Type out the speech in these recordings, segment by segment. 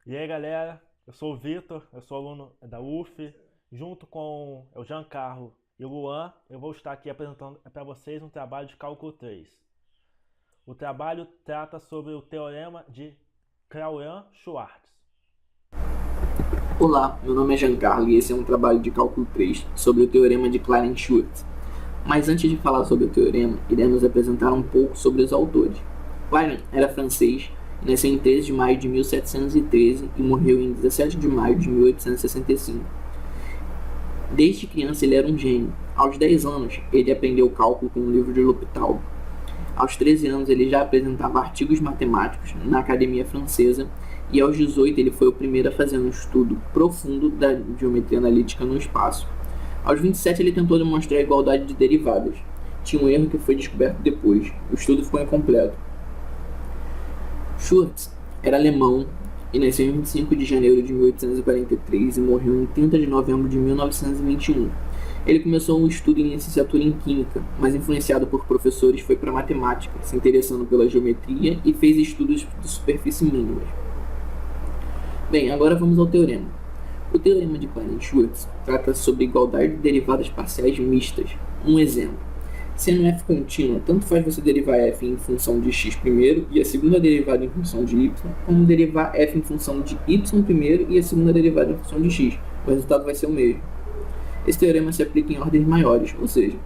E aí galera, eu sou o Vitor, eu sou aluno da UF, junto com o Giancarlo e o Luan, eu vou estar aqui apresentando para vocês um trabalho de cálculo 3. O trabalho trata sobre o teorema de Craulan-Schwarz. Olá, meu nome é Giancarlo e esse é um trabalho de cálculo 3 sobre o teorema de Clarence-Schwarz. Mas antes de falar sobre o teorema, iremos apresentar um pouco sobre os autores. Clarence era francês e nasceu em 13 de maio de 1713 e morreu em 17 de maio de 1865. Desde criança ele era um gênio. Aos 10 anos, ele aprendeu cálculo com um livro de L'Hopital. Aos 13 anos, ele já apresentava artigos matemáticos na Academia Francesa e aos 18 ele foi o primeiro a fazer um estudo profundo da geometria analítica no espaço. Aos 27 ele tentou demonstrar a igualdade de derivadas. Tinha um erro que foi descoberto depois. O estudo ficou incompleto. Schurz era alemão e nasceu em 25 de janeiro de 1843 e morreu em 30 de novembro de 1921. Ele começou um estudo em licenciatura em Química, mas influenciado por professores foi para matemática, se interessando pela geometria e fez estudos de superfície mínimas. Bem, agora vamos ao teorema. O teorema de Clarence-Schwarz trata sobre igualdade de derivadas parciais mistas. Um exemplo. Sendo f contínua, tanto faz você derivar f em função de x primeiro e a segunda derivada em função de y, como derivar f em função de y primeiro e a segunda derivada em função de x. O resultado vai ser o mesmo. Esse teorema se aplica em ordens maiores, ou seja,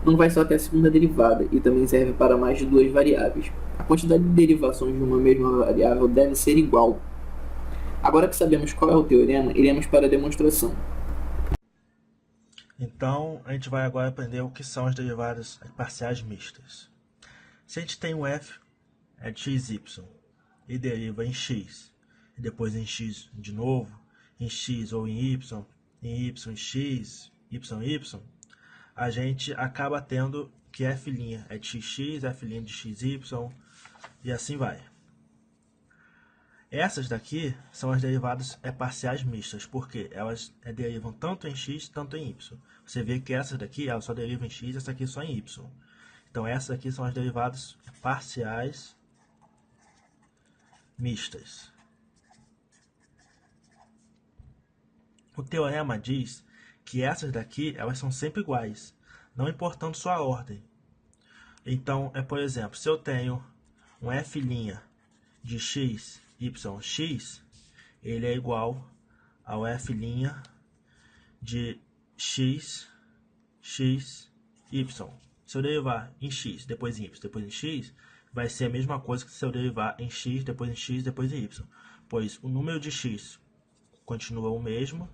não vai só até a segunda derivada e também serve para mais de duas variáveis. A quantidade de derivações de uma mesma variável deve ser igual. Agora que sabemos qual é o teorema, iremos para a demonstração. Então, a gente vai agora aprender o que são as derivadas parciais mistas. Se a gente tem um f de xy e deriva em x, e depois em x de novo, em x ou em y em x, y, a gente acaba tendo que f' é de xx, f' de xy e assim vai. Essas daqui são as derivadas parciais mistas, porque elas derivam tanto em x, tanto em y. Você vê que essas daqui elas só derivam em x, essa aqui só em y. Então essas aqui são as derivadas parciais mistas. O teorema diz que essas daqui elas são sempre iguais, não importando sua ordem. Então, por exemplo, se eu tenho um f' de x, y, x, ele é igual ao f' de x, x, y. Se eu derivar em x, depois em y, depois em x, vai ser a mesma coisa que se eu derivar em x, depois em x, depois em y. Pois o número de x continua o mesmo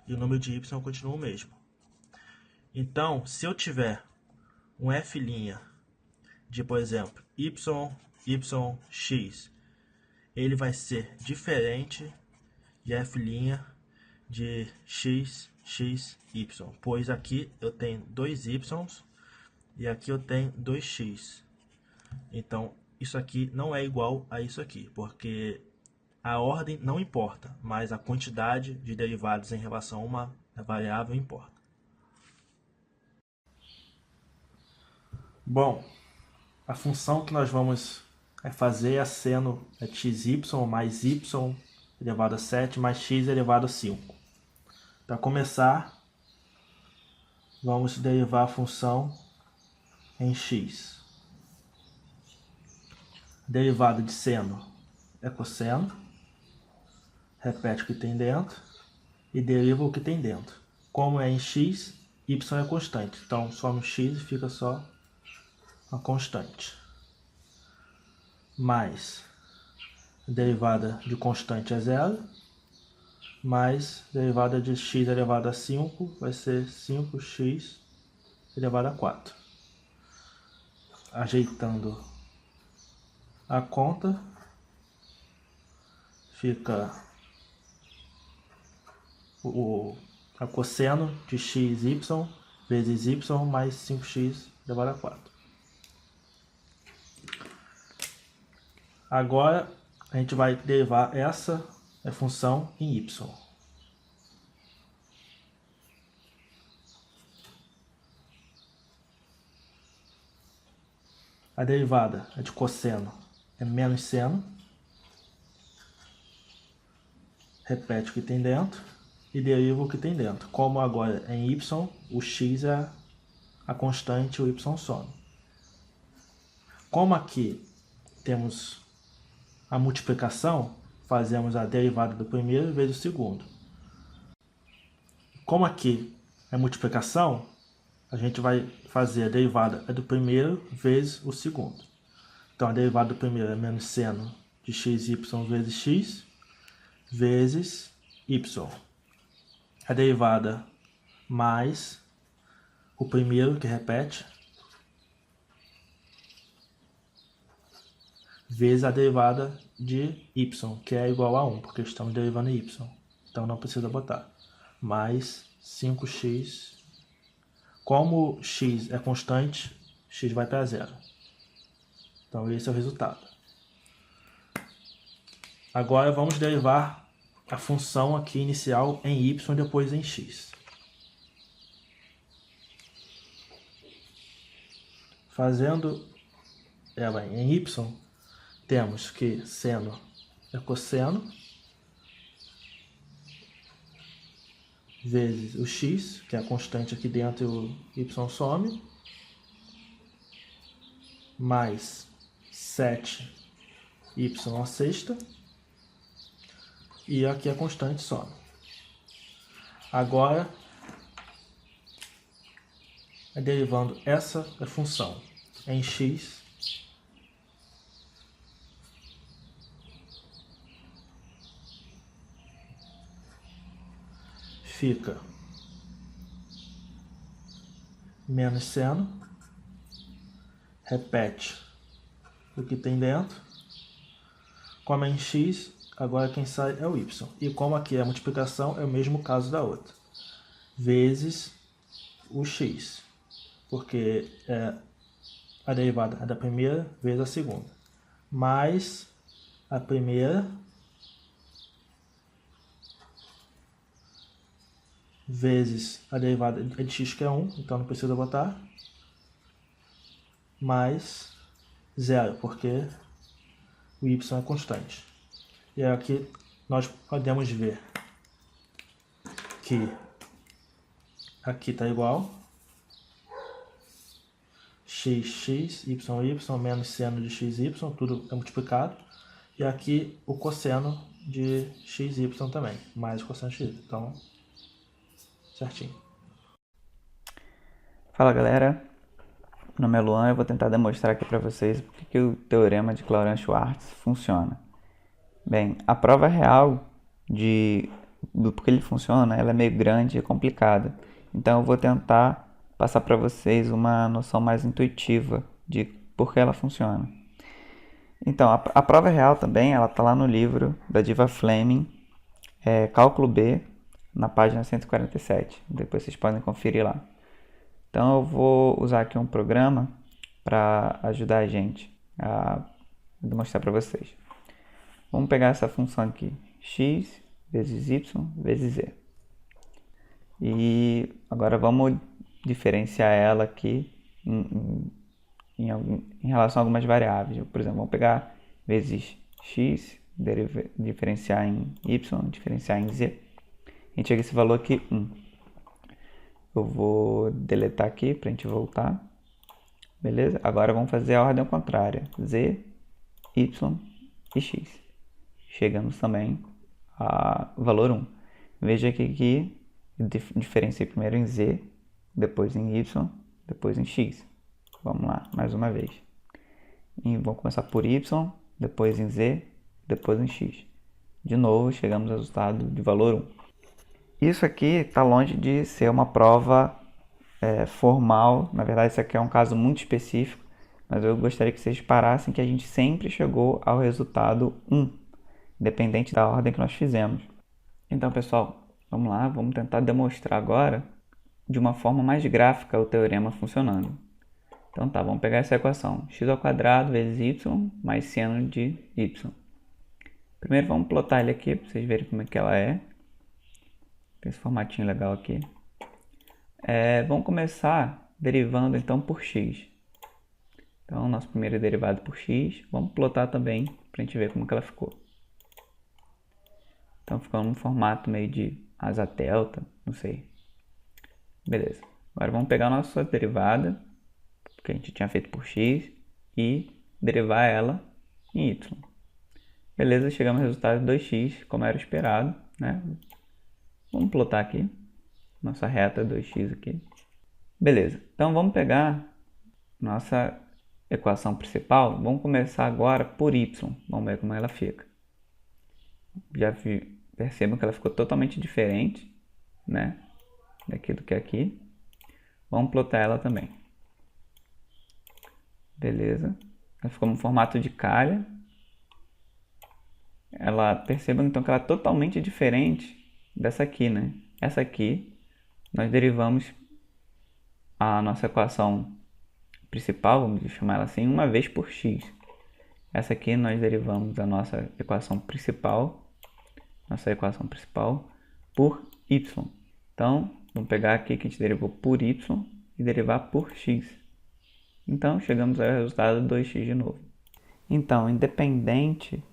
e o número de y continua o mesmo. Então, se eu tiver um f' de, por exemplo, y, y, x, ele vai ser diferente de f' de x, x, y, pois aqui eu tenho dois y e aqui eu tenho 2x. Então, isso aqui não é igual a isso aqui, porque a ordem não importa, mas a quantidade de derivados em relação a uma variável importa. Bom, a função que nós vamos fazer é seno xy mais y elevado a 7 mais x elevado a 5. Para começar, vamos derivar a função em x. A derivada de seno é cosseno, repete o que tem dentro e deriva o que tem dentro. Como é em x, y é constante, então some x e fica só a constante. Mais a derivada de constante é zero, mais a derivada de x elevado a 5 vai ser 5x elevado a 4. Ajeitando a conta, fica a cosseno de xy vezes y mais 5x elevado a 4. Agora a gente vai derivar essa função em y. A derivada de cosseno é menos seno. repete o que tem dentro e deriva o que tem dentro. Como agora é em y, o x é a constante, o y some. Como aqui temos a multiplicação, fazemos a derivada do primeiro vezes o segundo. Como aqui é multiplicação, a gente vai fazer a derivada do primeiro vezes o segundo. Então, a derivada do primeiro é menos seno de xy vezes x vezes y. A derivada mais o primeiro, que repete, vezes a derivada de y, que é igual a 1, porque estamos derivando y. Então, não precisa botar. Mais 5x. Como x é constante, x vai para zero. Então, esse é o resultado. Agora, vamos derivar a função aqui inicial em y, depois em x. Fazendo ela em y, temos que seno é cosseno vezes o x, que é a constante aqui dentro e o y some, mais 7y à sexta, e aqui a constante some. Agora, derivando essa função em x, fica menos seno, repete o que tem dentro, como é em x, agora quem sai é o y. E como aqui é a multiplicação, é o mesmo caso da outra, vezes o x, porque a derivada é da primeira vezes a segunda, mais a primeira vezes a derivada de x, que é 1, então não precisa botar, mais 0, porque o y é constante. E aqui nós podemos ver que aqui está igual x, y, menos seno de xy, tudo é multiplicado. E aqui o cosseno de xy também, mais o cosseno de x. Então, certinho. Fala galera, meu nome é Luan e eu vou tentar demonstrar aqui para vocês porque que o teorema de Clausius-Schwartz funciona. Bem, a prova real do porquê ele funciona, ela é meio grande e complicada. Então eu vou tentar passar para vocês uma noção mais intuitiva de por que ela funciona. Então, a prova real também, ela está lá no livro da Diva Fleming, Cálculo B, na página 147. Depois vocês podem conferir lá. Então eu vou usar aqui um programa para ajudar a gente a demonstrar para vocês. Vamos pegar essa função aqui, x vezes y vezes z. E agora vamos diferenciar ela aqui em relação a algumas variáveis. Por exemplo, vamos pegar vezes x, diferenciar em y, diferenciar em z. A gente chega a esse valor aqui, 1. Eu vou deletar aqui para a gente voltar. Beleza? Agora vamos fazer a ordem contrária. Z, y e x. Chegamos também a valor 1. Veja que diferenciei primeiro em z, depois em y, depois em x. Vamos lá, mais uma vez. E vamos começar por y, depois em z, depois em x. De novo, chegamos ao resultado de valor 1. Isso aqui está longe de ser uma prova formal. Na verdade, isso aqui é um caso muito específico, mas eu gostaria que vocês parassem que a gente sempre chegou ao resultado 1, independente da ordem que nós fizemos. Então, pessoal, vamos lá, vamos tentar demonstrar agora de uma forma mais gráfica o teorema funcionando. Então tá, vamos pegar essa equação, x² vezes y mais seno de y. Primeiro vamos plotar ele aqui para vocês verem como é que ela é. Tem esse formatinho legal aqui. Vamos começar derivando então por x. Então, nosso primeiro é derivado por x. Vamos plotar também para a gente ver como que ela ficou. Então ficou num formato meio de asa delta, não sei. Beleza. Agora vamos pegar a nossa derivada, que a gente tinha feito por x, e derivar ela em y. Beleza, chegamos ao resultado de 2x, como era esperado, né? Vamos plotar aqui, nossa reta 2x aqui. Beleza, então vamos pegar nossa equação principal. Vamos começar agora por y, vamos ver como ela fica. Percebam que ela ficou totalmente diferente, né? Daquilo que é aqui. Vamos plotar ela também. Beleza, ela ficou no formato de calha. Percebam então que ela é totalmente diferente dessa aqui, né? Essa aqui, nós derivamos a nossa equação principal, vamos chamar ela assim, uma vez por x. Essa aqui nós derivamos a nossa equação principal por y. Então, vamos pegar aqui que a gente derivou por y e derivar por x. Então, chegamos ao resultado 2x de novo. Então, independente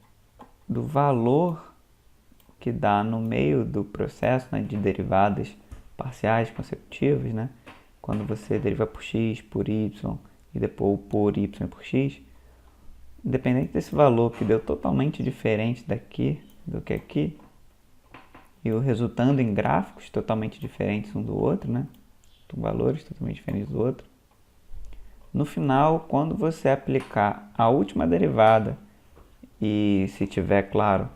do valor que dá no meio do processo, né, de derivadas parciais consecutivas, né, quando você deriva por x, por y e depois por y por x, independente desse valor que deu totalmente diferente daqui do que aqui, e o resultando em gráficos totalmente diferentes um do outro, né, com valores totalmente diferentes do outro, no final, quando você aplicar a última derivada e se tiver, claro,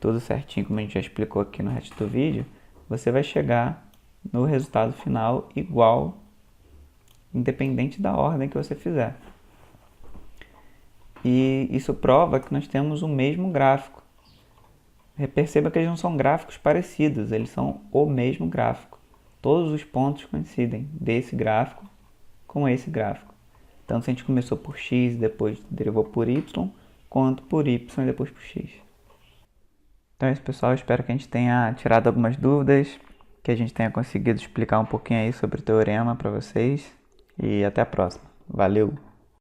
tudo certinho como a gente já explicou aqui no resto do vídeo, você vai chegar no resultado final igual, independente da ordem que você fizer. E isso prova que nós temos o mesmo gráfico. Perceba que eles não são gráficos parecidos, eles são o mesmo gráfico. Todos os pontos coincidem desse gráfico com esse gráfico. Tanto se a gente começou por x e depois derivou por y, quanto por y e depois por x. Então é isso, pessoal. Espero que a gente tenha tirado algumas dúvidas, que a gente tenha conseguido explicar um pouquinho aí sobre o teorema para vocês. E até a próxima. Valeu!